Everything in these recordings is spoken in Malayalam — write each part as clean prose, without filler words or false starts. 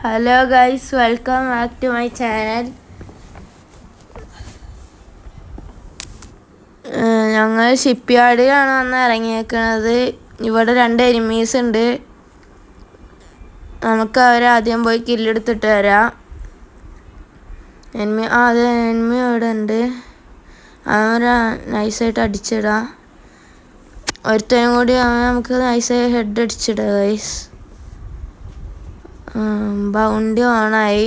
Hello guys, welcome back to my channel. ഞങ്ങൾ ഷിപ്പ് യാർഡിലാണ് വന്ന് ഇറങ്ങിയേക്കുന്നത്. ഇവിടെ 2 എനിമീസ് ഉണ്ട്. നമുക്ക് അവരെ ആദ്യം പോയി കില്ലെടുത്തിട്ട് വരാം. എനിമി ഇവിടെ ഉണ്ട്. അവരെ നൈസായിട്ട് അടിച്ചിടാം. ഒരുത്തനും കൂടി നമുക്ക് നൈസായി ഹെഡ് അടിച്ചിടാം ഗൈസ്. ബൗണ്ടി ഓണായി.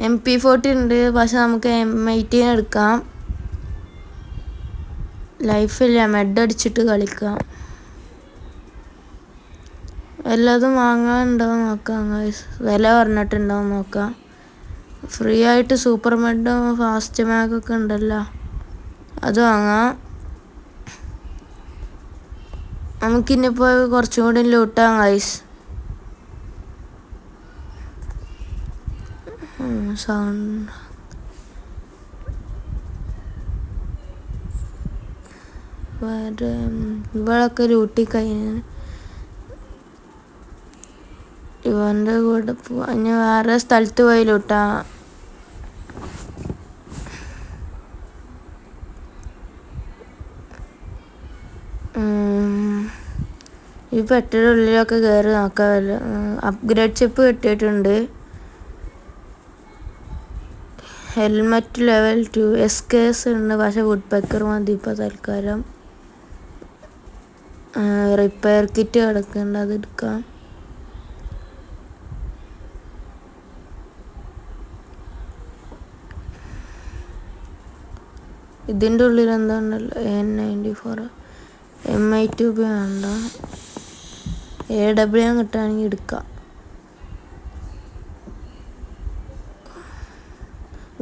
MP40 ഉണ്ട്, പക്ഷെ നമുക്ക് M18 എടുക്കാം. ലൈഫില്ല, മെഡ് അടിച്ചിട്ട് കളിക്കാം. എല്ലാതും വാങ്ങാനുണ്ടാവും നോക്കാം ഗൈസ്. വില പറഞ്ഞിട്ടുണ്ടാവും നോക്കാം. ഫ്രീ ആയിട്ട് സൂപ്പർ മെഡും ഫാസ്റ്റ് മാഗൊക്കെ ഉണ്ടല്ലോ, അത് വാങ്ങാം. നമുക്കിനിപ്പോൾ കുറച്ചും കൂടി ലൂട്ടാം ഗൈസ്. സൗണ്ട് ഇവളൊക്കെ ലൂട്ടി കഴിഞ്ഞ് ഇവൻ്റെ കൂടെ പോവാ. ഇനി വേറെ സ്ഥലത്ത് പോയി ലൂട്ടാം. ഈ പെട്ടിയുടെ ഉള്ളിലൊക്കെ കയറി നോക്കാമല്ലോ. അപ്ഗ്രേഡ് ചിപ്പ് കിട്ടിയിട്ടുണ്ട്. ഹെൽമെറ്റ് ലെവൽ 2 SKS ഉണ്ട്, പക്ഷെ വുഡ് പെക്കർ മതി ഇപ്പോൾ തൽക്കാലം. റിപ്പയർ കിറ്റ് കിടക്കുന്നുണ്ട്, അത് എടുക്കാം. ഇതിൻ്റെ ഉള്ളിൽ എന്താ ഉണ്ടല്ലോ, N94 M82 വേണ്ട. AW കിട്ടുകയാണെങ്കിൽ എടുക്കാം.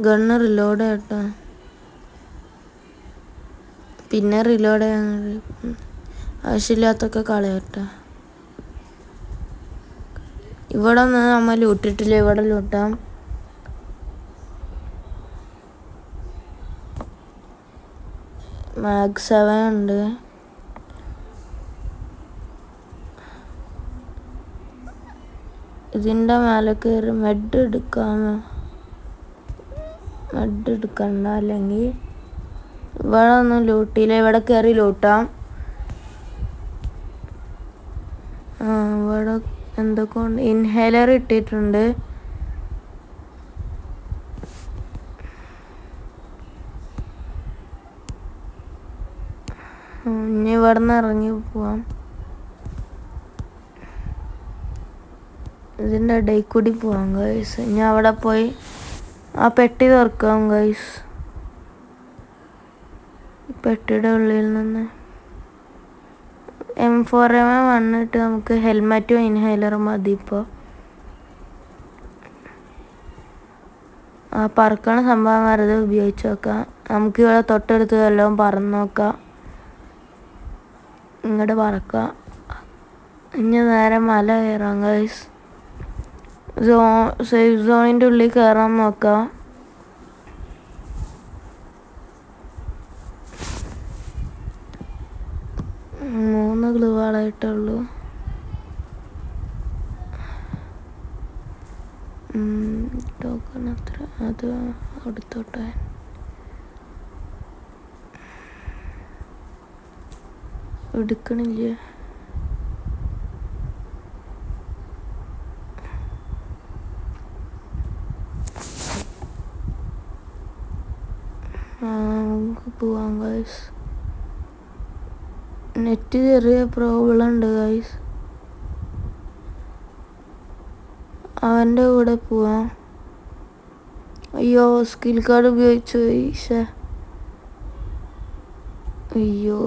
ഗണ്ണ് റിലോഡ് ചെയ്യട്ടെ, പിന്നെ റിലോഡ് ചെയ്യാൻ ആവശ്യമില്ലാത്തൊക്കെ കളയട്ടെ. ഇവിടെ ഒന്ന് നമ്മൾ ലൂട്ടിട്ടില്ല, ഇവിടെ ലൂട്ടാം. മാഗ് 7 ഉണ്ട്. ഇതിൻ്റെ മേലെ കയറി മെഡ് എടുക്കാമോ? മെഡ് എടുക്കണ്ട, അല്ലെങ്കിൽ ഇവിടെ ഒന്നും ലൂട്ടിയില്ല. ഇവിടെ കയറി ലൂട്ടാം. ഇവിടെ എന്തൊക്കെ ഉണ്ട്. ഇൻഹേലർ ഇട്ടിട്ടുണ്ട്. ഇനി ഇവിടെ നിന്ന് ഇറങ്ങി പോവാം. ഇതിൻ്റെ ഇടയിൽ കൂടി പോവാം ഗൈസ്. ഇനി അവിടെ പോയി ആ പെട്ടി തുറക്കാം ഗൈസ്. പെട്ടിയുടെ ഉള്ളിൽ നിന്ന് M4 വന്നിട്ട് നമുക്ക് ഹെൽമെറ്റും ഇൻഹേലറും മതി ഇപ്പോൾ. ആ പറക്കണ സംഭവം വെറുതെ ഉപയോഗിച്ച് നോക്കാം. നമുക്ക് ഇവിടെ തൊട്ടടുത്ത് എല്ലാം പറന്ന് നോക്കാം. ഇങ്ങോട്ട് പറക്കാം. ഇനി നേരെ മല കയറാം ഗൈസ്. സേഫ് സോണിൻ്റെ ഉള്ളിൽ കയറാൻ നോക്കാം. മൂന്ന് ഗ്ലൂ വാളായിട്ടുള്ളൂ. ടോക്കൺ അത്ര, അത് എടുത്തോട്ടെ. എടുക്കണില്ലേ? നമുക്ക് പോവാം ഗൈസ്. നെറ്റ് ചെറിയ പ്രോബ്ലം ഉണ്ട് ഗൈസ്. അവൻ്റെ കൂടെ പോവാം. അയ്യോ, സ്കിൽ കാർഡ് ഉപയോഗിച്ചു പോയി. അയ്യോ,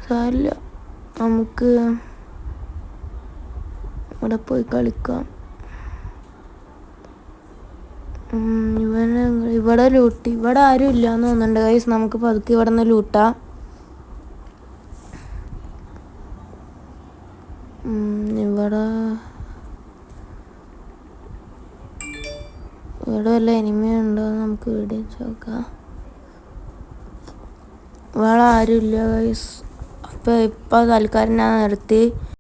സാരില്ല, നമുക്ക് ഇവിടെ പോയി കളിക്കാം. ഇവിടെ ലൂട്ടി. ഇവിടെ ആരും ഇല്ലാന്ന് തോന്നുന്നുണ്ട് ഗൈസ്. നമുക്ക് പതുക്കെ ഇവിടെ നിന്ന് ലൂട്ടാം. ഇവിടെ വല്ല എനിമി ഉണ്ടോ നമുക്ക് വെടിവെച്ച് നോക്കാം. ഇവിടെ ആരും ഇല്ല ഗൈസ്. അപ്പോൾ തൽക്കാലം ഞാൻ നിർത്തി.